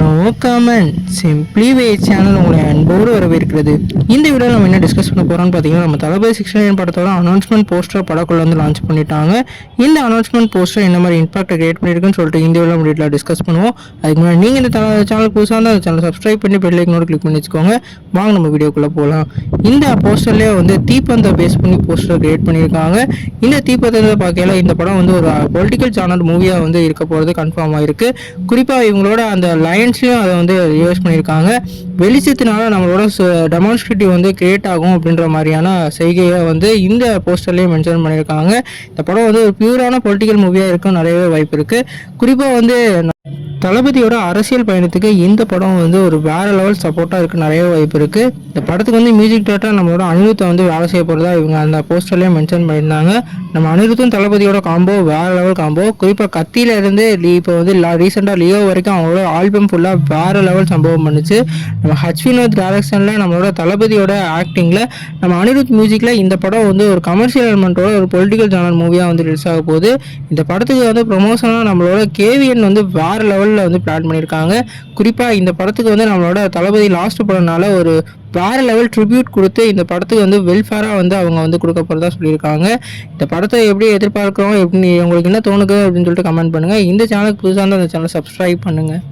No comment simply வே channel உங்களை அன்போடு வரவேற்கிறது. இந்த வீடியோவில் நம்ம என்ன டிஸ்கஸ் பண்ண போகிறோம்னு பார்த்தீங்கன்னா, நம்ம தளபதி 69 படத்தோட அனௌன்ஸ்மெண்ட் போஸ்டர் படக்குள்ள வந்து லான்ச் பண்ணிட்டாங்க. இந்த அனௌன்ஸ்மெண்ட் போஸ்டர் என்ன மாதிரி இம்பாக்ட் கிரியேட் பண்ணியிருக்குன்னு சொல்லிட்டு இந்த வீடியோவில் நம்ம டீட்டெயிலாக டிஸ்கஸ் பண்ணுவோம். அதுக்கு முன்னாடி நீங்கள் இந்த சேனல் புதுசாக இருந்தால் அந்த சேனல் சப்ஸ்கிரைப் பண்ணி பெல் ஐக்கனோட கிளிக் பண்ணி வச்சுக்கோங்க. வாங்க நம்ம வீடியோக்குள்ளே போகலாம். இந்த போஸ்டர்லேயே வந்து தீப்பந்தை பேஸ் பண்ணி போஸ்டர் கிரியேட் பண்ணியிருக்காங்க. இந்த தீப்பந்தத்தை பார்க்கல இந்த படம் வந்து ஒரு பொலிட்டிக்கல் சேனல் மூவியாக வந்து இருக்க போகிறது கன்ஃபார்ம் ஆகிருக்கு. குறிப்பாக இவங்களோட அந்த லைன்ஸ்லையும் அதை வந்து யூஸ் பண்ணியிருக்காங்க. வெளிச்சத்தினால நம்மளோட டெமான்ஸ்ட்ரேட்டிவ் வந்து கிரியேட் ஆகும் அப்படின்ற மாதிரியான செய்கையை வந்து இந்த போஸ்டர்லேயே மென்ஷன் பண்ணியிருக்காங்க. இந்த படம் வந்து ஒரு பியூரான பொலிட்டிக்கல் மூவியாக இருக்கும் நிறையவே வாய்ப்பு இருக்குது. குறிப்பாக வந்து தளபதியோட அரசியல் பயணத்துக்கு இந்த படம் வந்து ஒரு வேற லெவல் சப்போர்ட்டாக இருக்க நிறைய வாய்ப்பு இருக்குது. இந்த படத்துக்கு வந்து மியூசிக் டேரக்டர் நம்மளோட அனிருத்தை வந்து வேலை செய்ய போகிறதா இவங்க அந்த போஸ்டர்லேயே மென்ஷன் பண்ணியிருந்தாங்க. நம்ம அனிருத்தும் தளபதியோட காம்போ வேற லெவல் காம்போ. குறிப்பாக கத்தியில இருந்து இப்போ வந்து ரீசெண்டாக லியோ வரைக்கும் அவங்களோட ஆல்பம் ஃபுல்லாக வேற லெவல் சம்பவம் பண்ணுச்சு. நம்ம ஹச் வினோத் டைரக்ஷனில் நம்மளோட தளபதியோட ஆக்டிங்கில் நம்ம அனிருத் மியூசிக்கில் இந்த படம் வந்து ஒரு கமர்ஷியல் எலிமெண்ட்டோட ஒரு பொலிட்டிக்கல் சேனல் மூவியாக வந்து ரிலீஸ் ஆக போகுது. இந்த படத்துக்கு வந்து ப்ரொமோஷனாக நம்மளோட கேவிஎன் வந்து வேற லெவலில் வந்து பிளான் பண்ணியிருக்காங்க. குறிப்பாக இந்த படத்துக்கு வந்து நம்மளோட தளபதி லாஸ்ட் படம்னால ஒரு வேற லெவல் ட்ரிபியூட் கொடுத்து இந்த படத்துக்கு வந்து வெல்ஃபேராக வந்து அவங்க வந்து கொடுக்க போகிறதா சொல்லியிருக்காங்க. இந்த படத்தை எப்படி எதிர்பார்க்குறோம், எப்படி உங்களுக்கு என்ன தோணுது அப்படின்னு சொல்லிட்டு கமெண்ட் பண்ணுங்கள். இந்த சேனலுக்கு புதுசாக இருந்தால் அந்த சேனலை சப்ஸ்கிரைப் பண்ணுங்கள்.